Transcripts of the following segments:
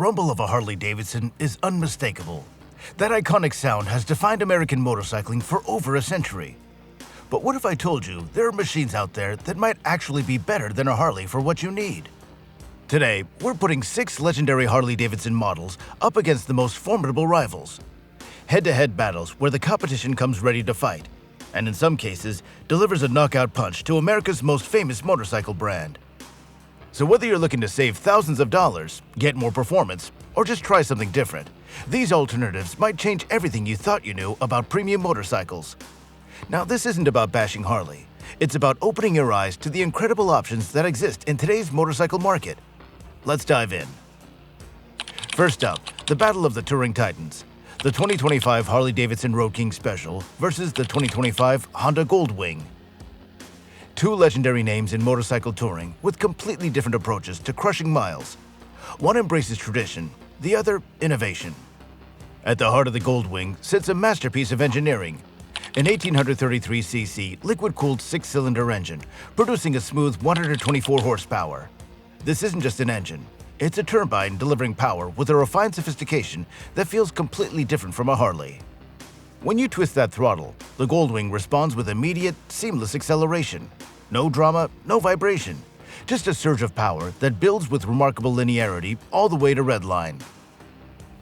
rumble of a Harley-Davidson is unmistakable. That iconic sound has defined American motorcycling for over a century. But what if I told you there are machines out there that might actually be better than a Harley for what you need? Today, we're putting 6 legendary Harley-Davidson models up against the most formidable rivals. Head-to-head battles where the competition comes ready to fight, and in some cases, delivers a knockout punch to America's most famous motorcycle brand. So whether you're looking to save thousands of dollars, get more performance, or just try something different, these alternatives might change everything you thought you knew about premium motorcycles. Now, this isn't about bashing Harley. It's about opening your eyes to the incredible options that exist in today's motorcycle market. Let's dive in. First up, the battle of the Touring Titans. The 2025 Harley-Davidson Road King Special versus the 2025 Honda Goldwing. Two legendary names in motorcycle touring with completely different approaches to crushing miles. One embraces tradition, the other innovation. At the heart of the Goldwing sits a masterpiece of engineering, an 1833cc liquid-cooled 6-cylinder engine producing a smooth 124 horsepower. This isn't just an engine, it's a turbine delivering power with a refined sophistication that feels completely different from a Harley. When you twist that throttle, the Goldwing responds with immediate, seamless acceleration. No drama, no vibration. Just a surge of power that builds with remarkable linearity all the way to redline.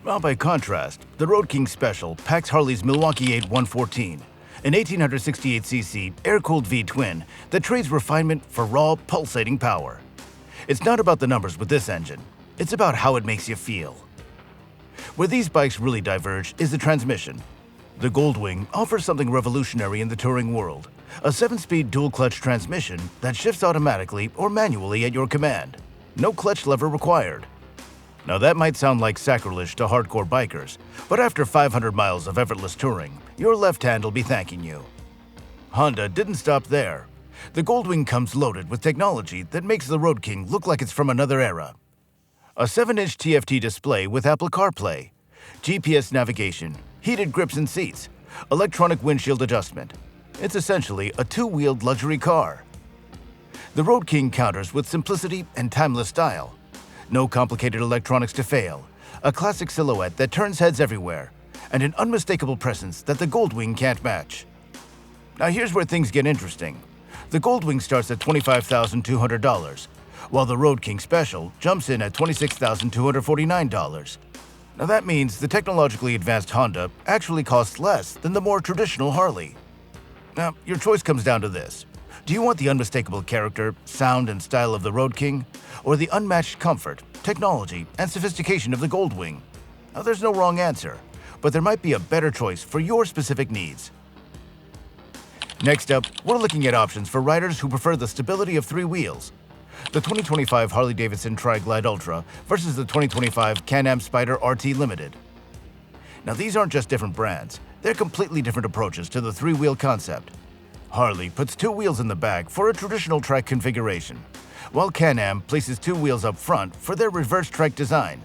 While by contrast, the Road King Special packs Harley's Milwaukee 8 114, an 1868cc air-cooled V-twin that trades refinement for raw, pulsating power. It's not about the numbers with this engine, it's about how it makes you feel. Where these bikes really diverge is the transmission. The Goldwing offers something revolutionary in the touring world, a 7-speed dual-clutch transmission that shifts automatically or manually at your command. No clutch lever required. Now that might sound like sacrilege to hardcore bikers, but after 500 miles of effortless touring, your left hand will be thanking you. Honda didn't stop there. The Goldwing comes loaded with technology that makes the Road King look like it's from another era. A 7-inch TFT display with Apple CarPlay, GPS navigation, heated grips and seats, electronic windshield adjustment. It's essentially a 2-wheeled luxury car. The Road King counters with simplicity and timeless style. No complicated electronics to fail, a classic silhouette that turns heads everywhere, and an unmistakable presence that the Goldwing can't match. Now here's where things get interesting. The Goldwing starts at $25,200, while the Road King Special jumps in at $26,249. Now that means the technologically advanced Honda actually costs less than the more traditional Harley. Now, your choice comes down to this. Do you want the unmistakable character, sound, and style of the Road King, or the unmatched comfort, technology, and sophistication of the Goldwing? Now, there's no wrong answer, but there might be a better choice for your specific needs. Next up, we're looking at options for riders who prefer the stability of 3 wheels. The 2025 Harley-Davidson Trike Glide Ultra versus the 2025 Can-Am Spyder RT Limited. Now these aren't just different brands, they're completely different approaches to the 3-wheel concept. Harley puts 2 wheels in the back for a traditional trike configuration, while Can-Am places 2 wheels up front for their reverse trike design.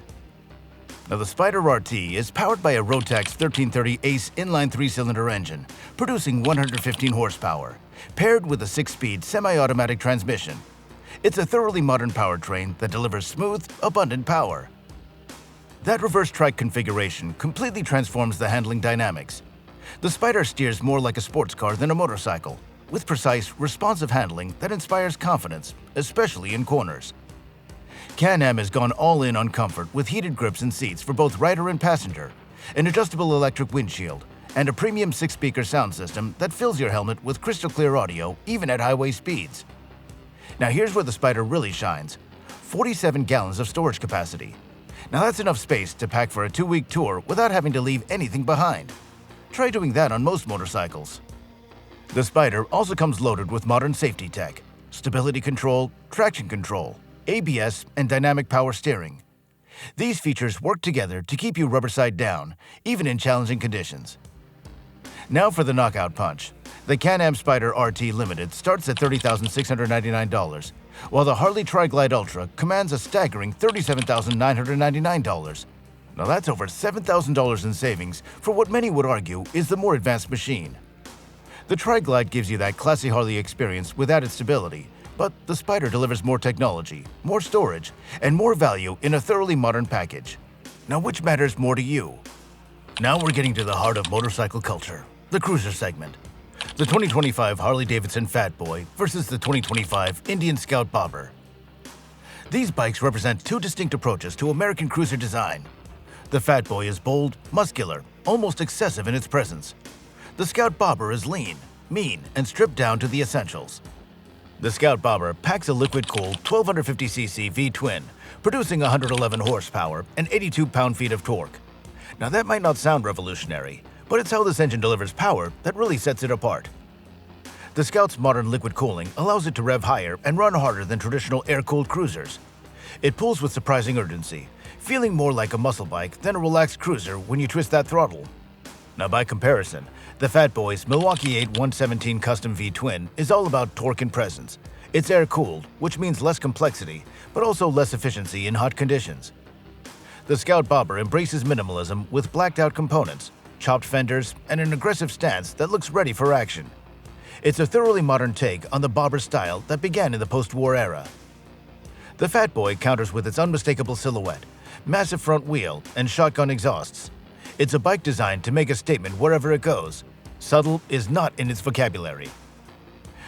Now the Spyder RT is powered by a Rotax 1330 Ace inline 3-cylinder engine, producing 115 horsepower, paired with a 6-speed semi-automatic transmission. It's a thoroughly modern powertrain that delivers smooth, abundant power. That reverse trike configuration completely transforms the handling dynamics. The Spyder steers more like a sports car than a motorcycle, with precise, responsive handling that inspires confidence, especially in corners. Can-Am has gone all in on comfort with heated grips and seats for both rider and passenger, an adjustable electric windshield, and a premium 6-speaker sound system that fills your helmet with crystal-clear audio even at highway speeds. Now here's where the Spyder really shines. 47 gallons of storage capacity. Now that's enough space to pack for a 2-week tour without having to leave anything behind. Try doing that on most motorcycles. The Spyder also comes loaded with modern safety tech, stability control, traction control, ABS, and dynamic power steering. These features work together to keep you rubber side down, even in challenging conditions. Now for the knockout punch. The Can-Am Spyder RT Limited starts at $30,699, while the Harley Tri-Glide Ultra commands a staggering $37,999. Now that's over $7,000 in savings for what many would argue is the more advanced machine. The Tri-Glide gives you that classy Harley experience with added stability, but the Spyder delivers more technology, more storage, and more value in a thoroughly modern package. Now, which matters more to you? Now we're getting to the heart of motorcycle culture, the cruiser segment. The 2025 Harley-Davidson Fat Boy versus the 2025 Indian Scout Bobber. These bikes represent two distinct approaches to American cruiser design. The Fat Boy is bold, muscular, almost excessive in its presence. The Scout Bobber is lean, mean, and stripped down to the essentials. The Scout Bobber packs a liquid-cooled 1250cc V-twin, producing 111 horsepower and 82 pound-feet of torque. Now that might not sound revolutionary, but it's how this engine delivers power that really sets it apart. The Scout's modern liquid cooling allows it to rev higher and run harder than traditional air-cooled cruisers. It pulls with surprising urgency, feeling more like a muscle bike than a relaxed cruiser when you twist that throttle. Now by comparison, the Fat Boy's Milwaukee 8 117 Custom V-twin is all about torque and presence. It's air-cooled, which means less complexity, but also less efficiency in hot conditions. The Scout Bobber embraces minimalism with blacked-out components, chopped fenders, and an aggressive stance that looks ready for action. It's a thoroughly modern take on the Bobber style that began in the post-war era. The Fat Boy counters with its unmistakable silhouette, massive front wheel, and shotgun exhausts. It's a bike designed to make a statement wherever it goes. Subtle is not in its vocabulary.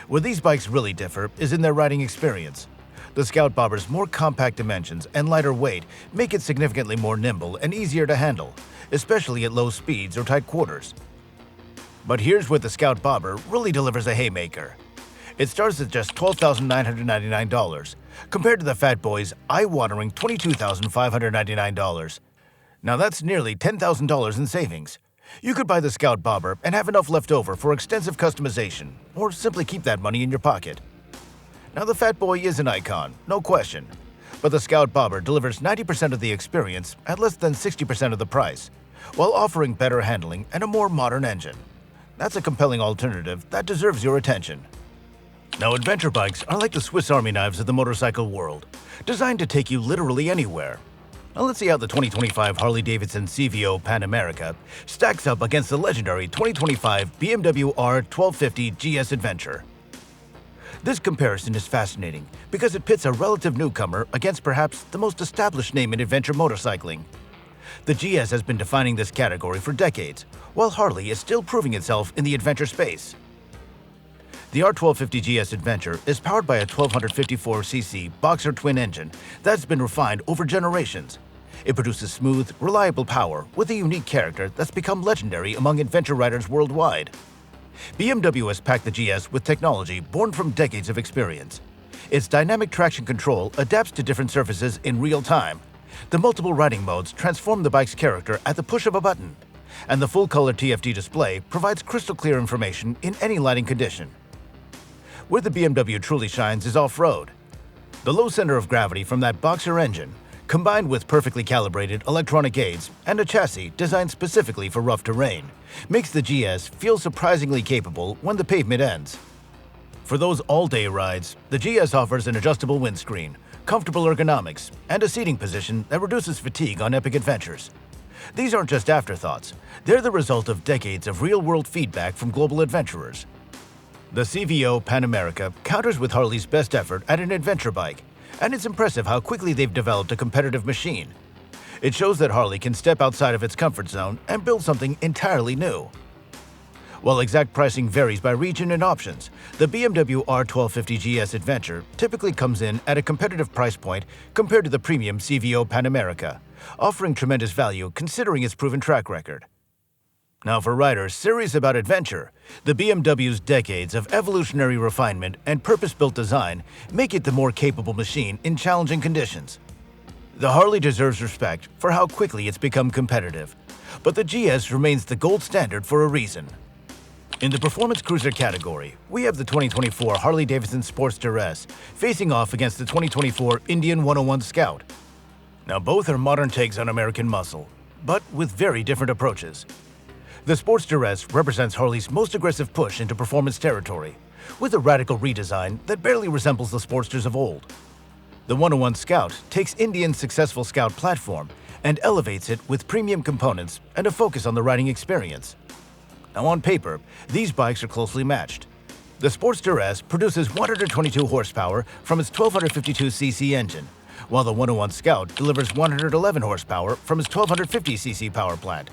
Where these bikes really differ is in their riding experience. The Scout Bobber's more compact dimensions and lighter weight make it significantly more nimble and easier to handle, especially at low speeds or tight quarters. But here's where the Scout Bobber really delivers a haymaker. It starts at just $12,999, compared to the Fat Boy's eye-watering $22,599. Now that's nearly $10,000 in savings. You could buy the Scout Bobber and have enough left over for extensive customization, or simply keep that money in your pocket. Now the Fat Boy is an icon, no question, but the Scout Bobber delivers 90% of the experience at less than 60% of the price, while offering better handling and a more modern engine. That's a compelling alternative that deserves your attention. Now adventure bikes are like the Swiss Army knives of the motorcycle world, designed to take you literally anywhere. Now let's see how the 2025 Harley-Davidson CVO Pan America stacks up against the legendary 2025 BMW R1250 GS Adventure. This comparison is fascinating because it pits a relative newcomer against perhaps the most established name in adventure motorcycling. The GS has been defining this category for decades, while Harley is still proving itself in the adventure space. The R1250 GS Adventure is powered by a 1254cc boxer twin engine that's been refined over generations. It produces smooth, reliable power with a unique character that's become legendary among adventure riders worldwide. BMW has packed the GS with technology born from decades of experience. Its dynamic traction control adapts to different surfaces in real time. The multiple riding modes transform the bike's character at the push of a button. And the full-color TFT display provides crystal-clear information in any lighting condition. Where the BMW truly shines is off-road. The low center of gravity from that boxer engine, combined with perfectly calibrated electronic aids and a chassis designed specifically for rough terrain, makes the GS feel surprisingly capable when the pavement ends. For those all-day rides, the GS offers an adjustable windscreen, comfortable ergonomics, and a seating position that reduces fatigue on epic adventures. These aren't just afterthoughts, they're the result of decades of real-world feedback from global adventurers. The CVO Pan America counters with Harley's best effort at an adventure bike, and it's impressive how quickly they've developed a competitive machine. It shows that Harley can step outside of its comfort zone and build something entirely new. While exact pricing varies by region and options, the BMW R1250 GS Adventure typically comes in at a competitive price point compared to the premium CVO Pan America, offering tremendous value considering its proven track record. Now for riders serious about adventure, the BMW's decades of evolutionary refinement and purpose-built design make it the more capable machine in challenging conditions. The Harley deserves respect for how quickly it's become competitive, but the GS remains the gold standard for a reason. In the performance cruiser category, we have the 2024 Harley-Davidson Sportster S facing off against the 2024 Indian 101 Scout. Now both are modern takes on American muscle, but with very different approaches. The Sportster S represents Harley's most aggressive push into performance territory, with a radical redesign that barely resembles the Sportsters of old. The 101 Scout takes Indian's successful Scout platform and elevates it with premium components and a focus on the riding experience. Now on paper, these bikes are closely matched. The Sportster S produces 122 horsepower from its 1252cc engine, while the 101 Scout delivers 111 horsepower from its 1250cc power plant.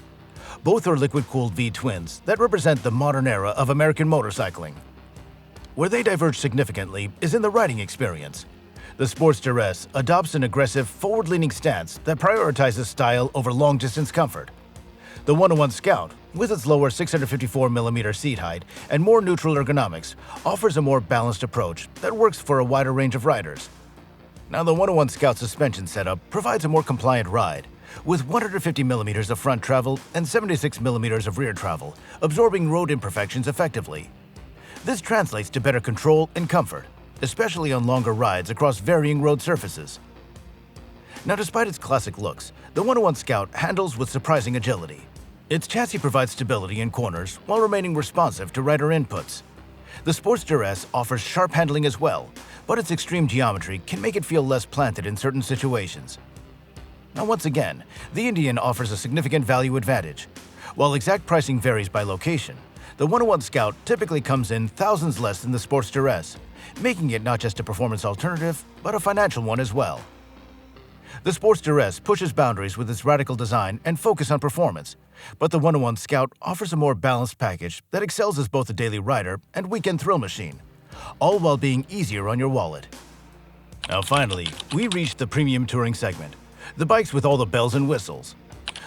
Both are liquid-cooled V-twins that represent the modern era of American motorcycling. Where they diverge significantly is in the riding experience. The Sportster S adopts an aggressive, forward-leaning stance that prioritizes style over long-distance comfort. The 101 Scout, with its lower 654mm seat height and more neutral ergonomics, offers a more balanced approach that works for a wider range of riders. Now, the 101 Scout suspension setup provides a more compliant ride, with 150mm of front travel and 76mm of rear travel, absorbing road imperfections effectively. This translates to better control and comfort, especially on longer rides across varying road surfaces. Now, despite its classic looks, the 101 Scout handles with surprising agility. Its chassis provides stability in corners while remaining responsive to rider inputs. The Sportster S offers sharp handling as well, but its extreme geometry can make it feel less planted in certain situations. Now, once again, the Indian offers a significant value advantage. While exact pricing varies by location, the 101 Scout typically comes in thousands less than the Sportster S, making it not just a performance alternative, but a financial one as well. The Sportster S pushes boundaries with its radical design and focus on performance, but the 101 Scout offers a more balanced package that excels as both a daily rider and weekend thrill machine, all while being easier on your wallet. Now finally, we reached the premium touring segment, the bikes with all the bells and whistles.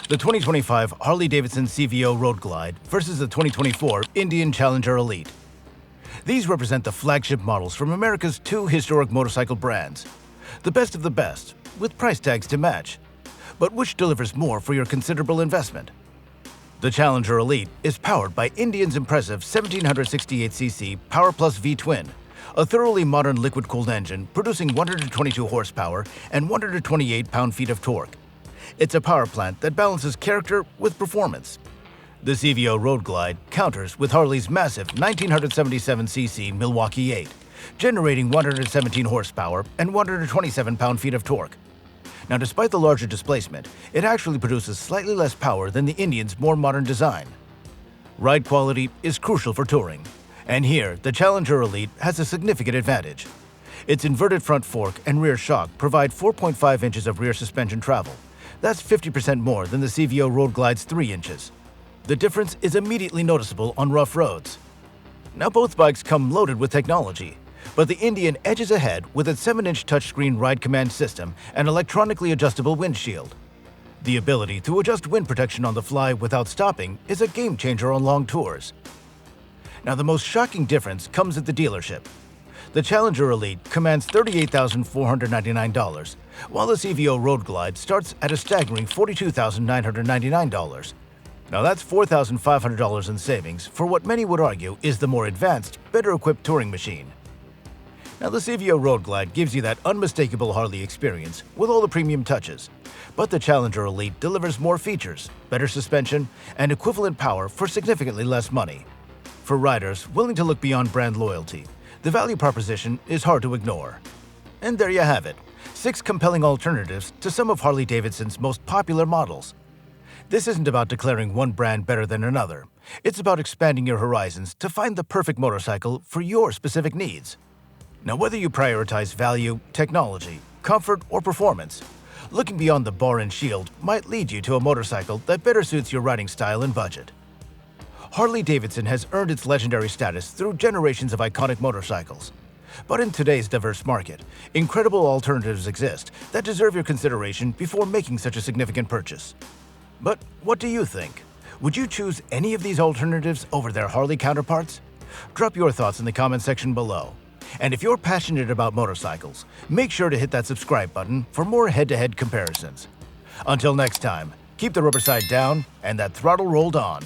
The 2025 Harley-Davidson CVO Road Glide versus the 2024 Indian Challenger Elite. These represent the flagship models from America's two historic motorcycle brands, the best of the best, with price tags to match. But which delivers more for your considerable investment? The Challenger Elite is powered by Indian's impressive 1768cc Power Plus V-twin, a thoroughly modern liquid-cooled engine producing 122 horsepower and 128 pound-feet of torque. It's a power plant that balances character with performance. The CVO Road Glide counters with Harley's massive 1977cc Milwaukee 8, generating 117 horsepower and 127 pound-feet of torque. Now, despite the larger displacement, it actually produces slightly less power than the Indian's more modern design. Ride quality is crucial for touring, and here, the Challenger Elite has a significant advantage. Its inverted front fork and rear shock provide 4.5 inches of rear suspension travel. That's 50% more than the CVO Road Glide's 3 inches. The difference is immediately noticeable on rough roads. Now, both bikes come loaded with technology, but the Indian edges ahead with its 7-inch touchscreen ride command system and electronically adjustable windshield. The ability to adjust wind protection on the fly without stopping is a game-changer on long tours. Now, the most shocking difference comes at the dealership. The Challenger Elite commands $38,499, while the CVO Road Glide starts at a staggering $42,999. Now, that's $4,500 in savings for what many would argue is the more advanced, better-equipped touring machine. Now, the CVO Road Glide gives you that unmistakable Harley experience with all the premium touches, but the Challenger Elite delivers more features, better suspension, and equivalent power for significantly less money. For riders willing to look beyond brand loyalty, the value proposition is hard to ignore. And there you have it, 6 compelling alternatives to some of Harley-Davidson's most popular models. This isn't about declaring one brand better than another. It's about expanding your horizons to find the perfect motorcycle for your specific needs. Now, whether you prioritize value, technology, comfort, or performance, looking beyond the bar and shield might lead you to a motorcycle that better suits your riding style and budget. Harley-Davidson has earned its legendary status through generations of iconic motorcycles. But in today's diverse market, incredible alternatives exist that deserve your consideration before making such a significant purchase. But what do you think? Would you choose any of these alternatives over their Harley counterparts? Drop your thoughts in the comment section below. And if you're passionate about motorcycles, make sure to hit that subscribe button for more head-to-head comparisons. Until next time, keep the rubber side down and that throttle rolled on.